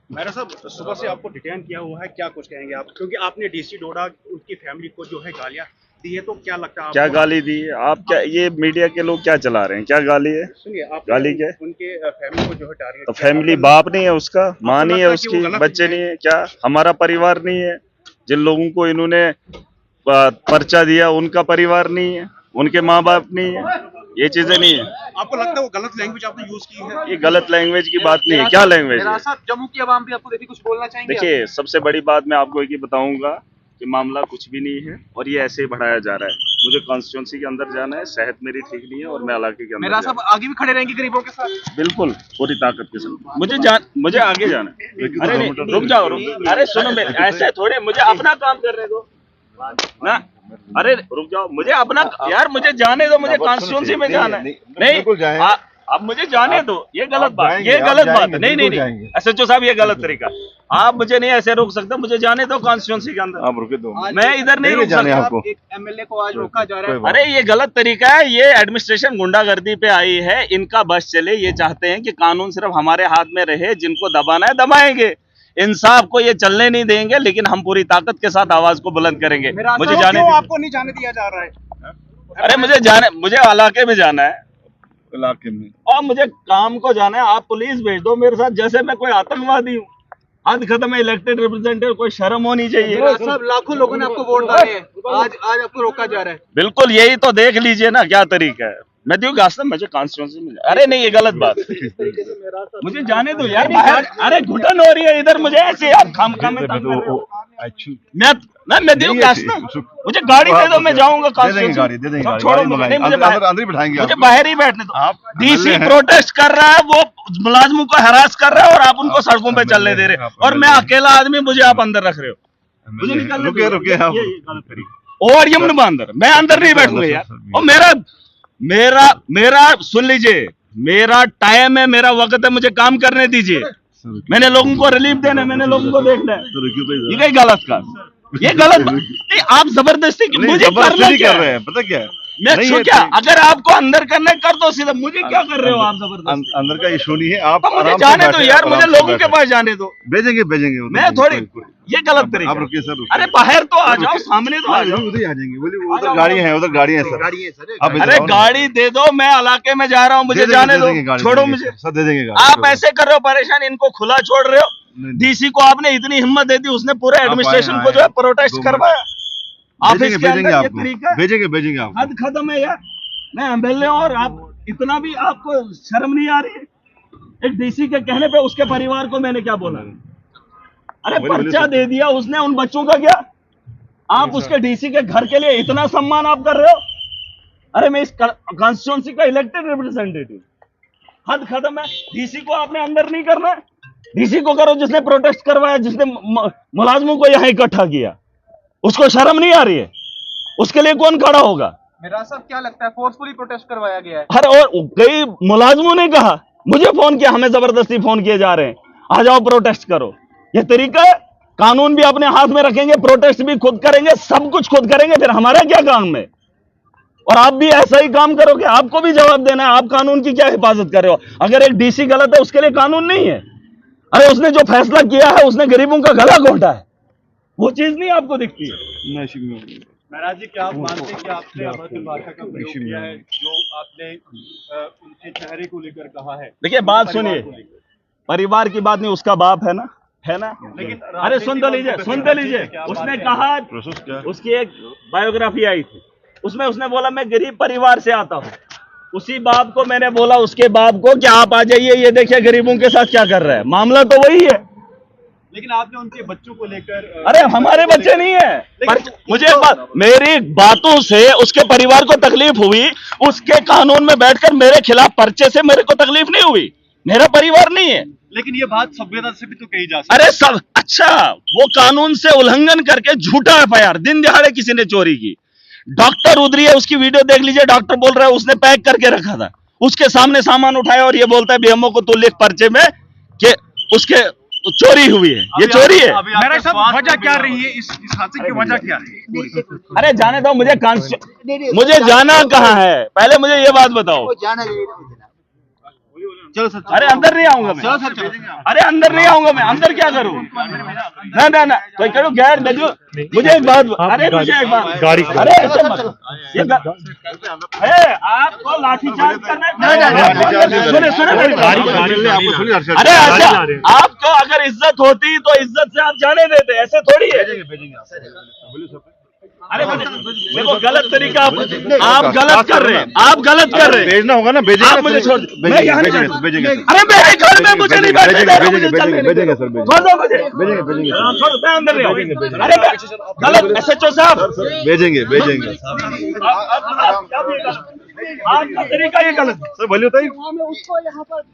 मेरा साहब, सुबह से आपको डिटेन किया हुआ है, क्या कुछ कहेंगे आप? क्योंकि आपने डीसी डोडा उनकी फैमिली को जो है गालियां दी है, तो क्या लगता है क्या आपको? गाली दी है? आप क्या, ये मीडिया के लोग क्या चला रहे हैं? क्या गाली है? सुनिए, आपने गाली क्या है? उनके फैमिली को जो है टारगेट तो किया, फैमिली आपको बाप नहीं है उसका, माँ नहीं है लगता है कि वो उसकी, गलत बच्चे है? नहीं है क्या? हमारा परिवार नहीं है? जिन लोगों को इन्होंने पर्चा दिया उनका परिवार नहीं है, उनके माँ बाप नहीं है, ये चीजें नहीं है। आपको लगता है वो गलत लैंग्वेज आपने यूज की है? ये गलत लैंग्वेज की बात नहीं है। क्या लैंग्वेज है? साहब, जम्मू की आवाम भी आपको देखिए कुछ बोलना चाहेंगे? देखिए, सबसे बड़ी बात मैं आपको एक ही बताऊंगा कि मामला कुछ भी नहीं है और ये ऐसे ही बढ़ाया जा रहा है। मुझे कॉन्स्टिट्यूंसी के अंदर जाना है, सेहत मेरी ठीक नहीं है और मैं इलाके के अंदर मेरा जाना साहब आगे भी खड़े रहेंगे गरीबों के साथ? है। बिल्कुल, पूरी ताकत के साथ मुझे आगे जाना है। अरे नहीं, रुक जाओ। अरे सुनो, मैं ऐसे थोड़े, मुझे अपना काम करने दो ना। अरे रुक जाओ, मुझे अपना, यार मुझे जाने दो, मुझे कॉन्स्टिट्यूंसी में जाना है। नहीं, अब मुझे जाने दो। ये गलत बात, ये गलत बात है। नहीं, एसएचओ साहब, ये गलत तरीका। आप मुझे नहीं ऐसे रोक सकते, मुझे जाने दो कॉन्स्टिट्यूंसी के अंदर। आप रुके दो, मैं इधर नहीं रुक सकता। आपको। एक एमएलए को आज रोका जा रहा है। अरे ये गलत तरीका है, ये एडमिनिस्ट्रेशन गुंडागर्दी पे आई है, इनका बस चले। ये चाहते हैं कि कानून सिर्फ हमारे हाथ में रहे, जिनको दबाना है दबाएंगे, इंसाफ को ये चलने नहीं देंगे, लेकिन हम पूरी ताकत के साथ आवाज को बुलंद करेंगे। मुझे जाने, आपको नहीं जाने दिया जा रहा है? अरे मुझे इलाके में जाना है, इलाके में, और मुझे काम को जाना है। आप पुलिस भेज दो मेरे साथ, जैसे मैं कोई आतंकवादी हूँ। हद खत्म है। इलेक्टेड रिप्रेजेंटेटिव, कोई शर्म होनी चाहिए। सब लाखों लोगों ने आपको वोट डाले हैं, आज आपको रोका जा रहा है। बिल्कुल, यही तो देख लीजिए ना क्या तरीका है। मैं दियो गास्ता, मुझे कॉन्स्टिट्यूंसी में अरे नहीं, ये गलत बात। मुझे जाने दो यार बाहर। अरे घुटन हो रही है इधर, मुझे ऐसे आप खाम मैं दियो गास्ता, मुझे गाड़ी दे दो, मैं जाऊंगा कॉन्स्टिट्यूंसी। छोड़ो मुझे, मुझे अंदर ही बैठाएंगे, मुझे बाहर ही बैठने दो। डीसी प्रोटेस्ट कर रहा है, वो मुलाजमों को हरास कर रहा है और आप उनको सड़कों पे चलने दे रहे हो, और मैं अकेला आदमी, मुझे आप अंदर रख रहे हो। मुझे निकलने दो। रुके आप। ये गलत तरीका। और ये अंदर, मैं अंदर नहीं बैठूंगा यार। और मेरा सुन लीजिए, मेरा टाइम है, मेरा वक्त है, मुझे काम करने दीजिए। मैंने लोगों को रिलीफ देना है, मैंने लोगों को देखना है। ये गलत का, ये गलत नहीं। आप जबरदस्ती मुझे करना क्या कर रहे हैं, पता क्या है? मैं क्या, अगर आपको अंदर करना है कर दो सीधा, मुझे क्या कर रहे हो आप जबरदस्ती? अंदर का इशू नहीं है, आप मुझे जाने दो यार, मुझे लोगों के पास जाने दो। भेजेंगे मैं थोड़ी, ये गलत तरीका। आप रुकिए सर। अरे बाहर तो आ जाओ, सामने तो आ जाओ। उधर ही आ जाएंगे, बोलिए उधर गाड़ियां हैं, उधर गाड़ियां हैं सर। अरे गाड़ी दे दो, मैं इलाके में जा रहा हूँ, मुझे जाने दो, छोड़ो मुझे। सर दे देंगे। आप ऐसे कर रहे हो परेशान, इनको खुला छोड़ रहे हो। डीसी को आपने इतनी हिम्मत दे दी, उसने पूरे एडमिनिस्ट्रेशन को जो है प्रोटेस्ट करवाया। आप इसके अंदर ये तरीका, भेजेंगे आप। हद खत्म है यार। मैं एमएलए और आप इतना भी आपको शर्म नहीं आ रही है? एक डीसी के कहने पे उसके परिवार को मैंने क्या बोला? अरे पर्चा दे दिया उसने, उन बच्चों का क्या? आप उसके डीसी के घर के लिए इतना सम्मान आप कर रहे हो? अरे मैं इस कॉन्स्टिट्यूंसी का इलेक्टेड रिप्रेजेंटेटिव। हद खत्म है। डीसी को आपने अंदर नहीं करना है, डीसी को करो जिसने प्रोटेस्ट करवाया, जिसने मुलाजमों को यहां इकट्ठा किया। उसको शर्म नहीं आ रही है? उसके लिए कौन खड़ा होगा? मेरा साहब, क्या लगता है फोर्सफुली प्रोटेस्ट करवाया गया है? अरे और कई मुलाजमों ने कहा, मुझे फोन किया, हमें जबरदस्ती फोन किए जा रहे हैं, आ जाओ प्रोटेस्ट करो। ये तरीका है? कानून भी अपने हाथ में रखेंगे, प्रोटेस्ट भी खुद करेंगे, सब कुछ खुद करेंगे, फिर हमारा क्या काम है? और आप भी ऐसा ही काम करोगे, आपको भी जवाब देना है। आप कानून की क्या हिफाजत कर रहे हो? अगर एक डीसी गलत है, उसके लिए कानून नहीं है? अरे उसने जो फैसला किया है, उसने गरीबों का गला घोटा है, वो चीज नहीं आपको दिखती है? महाराज जी, क्या आप मानते हैं कि आपने अभद्र भाषा का प्रयोग किया है, जो आपने उनके चेहरे को लेकर कहा है? देखिए बात सुनिए, परिवार की बात नहीं, उसका बाप है ना, लेकिन अरे सुन तो लीजिए, उसने कहा, उसकी एक बायोग्राफी आई थी, उसमें उसने बोला मैं गरीब परिवार से आता हूँ। उसी बाप को मैंने बोला, उसके बाप को, कि आप आ जाइए, ये देखिए गरीबों के साथ क्या कर रहा है। मामला तो वही है। लेकिन आपने उनके बच्चों को लेकर अरे हमारे बच्चे नहीं है। मुझे मेरी बातों से उसके परिवार को तकलीफ हुई, उसके कानून में बैठकर मेरे खिलाफ पर्चे से मेरे को तकलीफ नहीं हुई। मेरा परिवार नहीं है। लेकिन ये बात सभ्यता से भी तो कही जा सकती है। अरे सब अच्छा, वो कानून से उल्लंघन करके झूठा एफआईआर, दिन दिहाड़े किसी ने चोरी की। डॉक्टर उधरी है, उसकी वीडियो देख लीजिए। डॉक्टर बोल रहा है उसने पैक करके रखा था, उसके सामने सामान उठाया और ये बोलता है बीएमओ को तू लिख पर्चे में कि उसके चोरी हुई है। ये चोरी है। मेरा साहब, वजह क्या रही है इस हादसे की? वजह क्या है? अरे जाने दो, मुझे जाना कहाँ है? पहले मुझे ये बात बताओ, चलो सर, अरे अंदर नहीं आऊंगा मैं, चलो सर, भेजेंगे आप। अरे अंदर नहीं आऊंगा मैं, अंदर क्या करूं? ना ना ना, तो करो गैर नजू। मुझे एक बात, अरे मुझे एक बात, गाड़ी अरे ऐसे मत, ये आपको लाठीचार्ज करना है। सुने सुने मेरी बात। आपको थोड़ी हर्षद अरे अच्छा, आपको अगर इज्जत होती तो इज्जत से आप जाने देते, ऐसे थोड़ी है। भेजेंगे आप। अरे देखो गलत तरीका आप गलत कर रहे हैं, आप गलत कर रहे हैं। भेजना होगा ना, भेजेंगे। आप मुझे छोड़ दो, मैं यहाँ नहीं बैठूं। भेजेंगे। अरे मेरे घर में मुझे नहीं बैठने दे रहे, मुझे चलने नहीं दे भेजेंगे रहे। सर, छोड़ दो मुझे, भेजेंगे। छोड़ दो, मैं अंदर नहीं आऊंगा। अरे मैं गलत, SHO साहब भेजेंगे। आपका तरीका ये गलत है। सर बोलिए बताइए।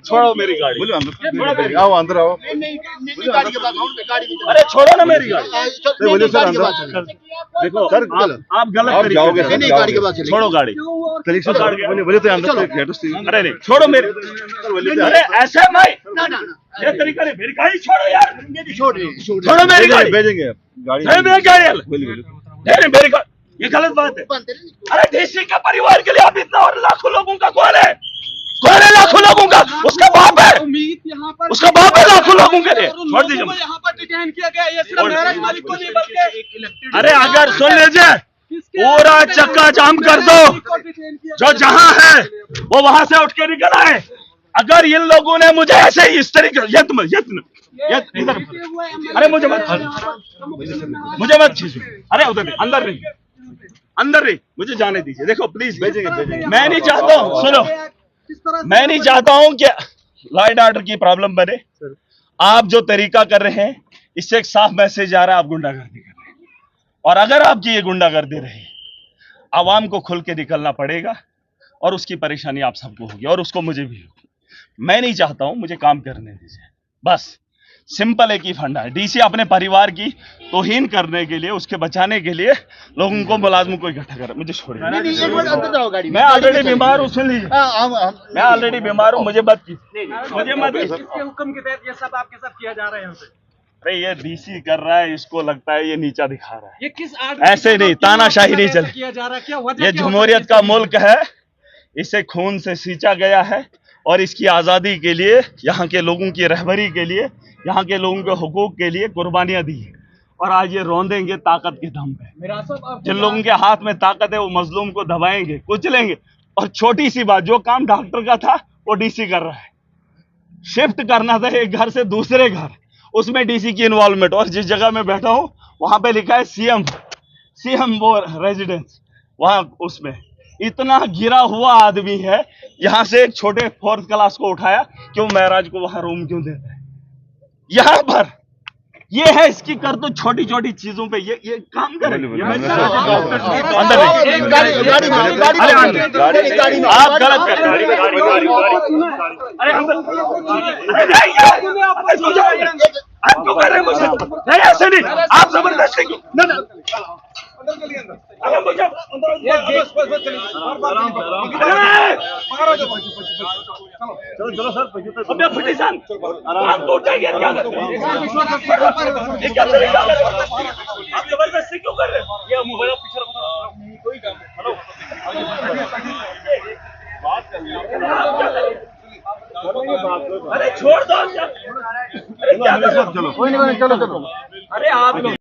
छोड़ो मेरी गाड़ी, बोलिए आओ, अंदर आओ। अरे छोड़ो ना मेरी गाड़ी। सर बोलिए सर, अंदर देखो सर, आप गलत आप तरीके जाओगे से- सर, गाड़ी के पास छोड़ो गाड़ी। कलेक्शन बोलिए तो अंदर अरे नहीं छोड़ो मेरे, अरे ऐसा नहीं, ये तरीका नहीं, मेरी गाड़ी छोड़ो यार, छोड़ो मेरी गाड़ी, भेजेंगे गाड़ी। नहीं मेरी गाड़ी, बोलिए। नहीं मेरी गाड़ी, ये गलत बात है। अरे डीसी के परिवार के लिए आप इतना, और लाखों लोगों का कौन है? कौन है लाखों लोगों का? उसका बाप है, उसका बाप है लाखों लोगों के लिए। छोड़ दीजिए, यहाँ पर डिटेन किया गया, ये सिर्फ गैराज मालिक को नहीं बल्कि अरे अगर सुन लीजिए, पूरा चक्का जाम कर दो, जो जहां है वो वहां से उठ के निकल आए। अगर इन लोगों ने मुझे ऐसे ही इस तरीके इधर, अरे मुझे मत खींचो, अरे उधर नहीं, अंदर नहीं, मुझे जाने दीजिए। देखो प्लीज, भेजेंगे। मैं नहीं चाहता हूँ, सुनो, मैं नहीं चाहता हूँ कि लॉ एंड ऑर्डर की प्रॉब्लम बने। आप जो तरीका कर रहे हैं, इससे एक साफ मैसेज आ रहा है, आप गुंडागर्दी कर रहे हैं। और अगर आपकी ये गुंडागर्दी रही, आवाम को खुल के निकलना पड़ेगा, और उसकी परेशानी आप सबको होगी, और उसको मुझे भी होगी। मैं नहीं चाहता हूं, मुझे काम करने दीजिए। बस सिंपल एक ही फंडा है, डीसी अपने परिवार की तौहीन करने के लिए, उसके बचाने के लिए लोगों को, मुलाजिम को इकट्ठा कर, मुझे छोड़िए। मैं ऑलरेडी बीमार हूँ, सुन लीजिए, मैं ऑलरेडी बीमार हूँ, मुझे मत कीजिए, मुझे मत कीजिए। किसके हुक्म के तहत ये सब आपके साथ किया जा रहा है यहाँ पे? अरे ये डीसी कर रहा है, इसको लगता है ये नीचा दिखा रहा है। ये किस ऐसे नहीं, तानाशाही नहीं चले। किया जा रहा है? क्या वजह ये क्या हो जमहूरियत सकती का है? मुल्क है, इसे खून से सींचा गया है, और इसकी आज़ादी के लिए, यहाँ के लोगों की रहबरी के लिए, यहाँ के लोगों के हुकूक के लिए कुर्बानियां दी, और आज ये रौंदेंगे ताकत के दम पे। जिन लोगों के हाथ में ताकत है वो मजलूम को दबाएंगे, कुचलेंगे। और छोटी सी बात, जो काम डॉक्टर का था वो डीसी कर रहा है। शिफ्ट करना था एक घर से दूसरे घर, उसमें डीसी की इन्वॉल्वमेंट। और जिस जगह में बैठा हूं वहां पे लिखा है सीएम वो रेजिडेंस, वहां उसमें इतना गिरा हुआ आदमी है। यहां से एक छोटे 4th क्लास को उठाया, क्यों महराज को वहां रूम क्यों देता है? यहां पर ये है इसकी कर दो, छोटी छोटी चीजों पे ये काम करे। अंदर आप गलत कर रहे हैं। अरे आप क्यों कर रहे हैं मुझे? नहीं ऐसे नहीं, आप जबरदस्ती क्यों? चलो सर, पिटीशन आप तो उठाइए, क्या कर रहे हैं? ये क्या तरीका है? आप जबरदस्ती क्यों कर रहे हैं? ये मोबाइल पीछे रखो, कोई काम हेलो बात कर अरे छोड़ दो, अरे क्या कर रहे हो? चलो कोई नहीं, चलो। अरे आप लोग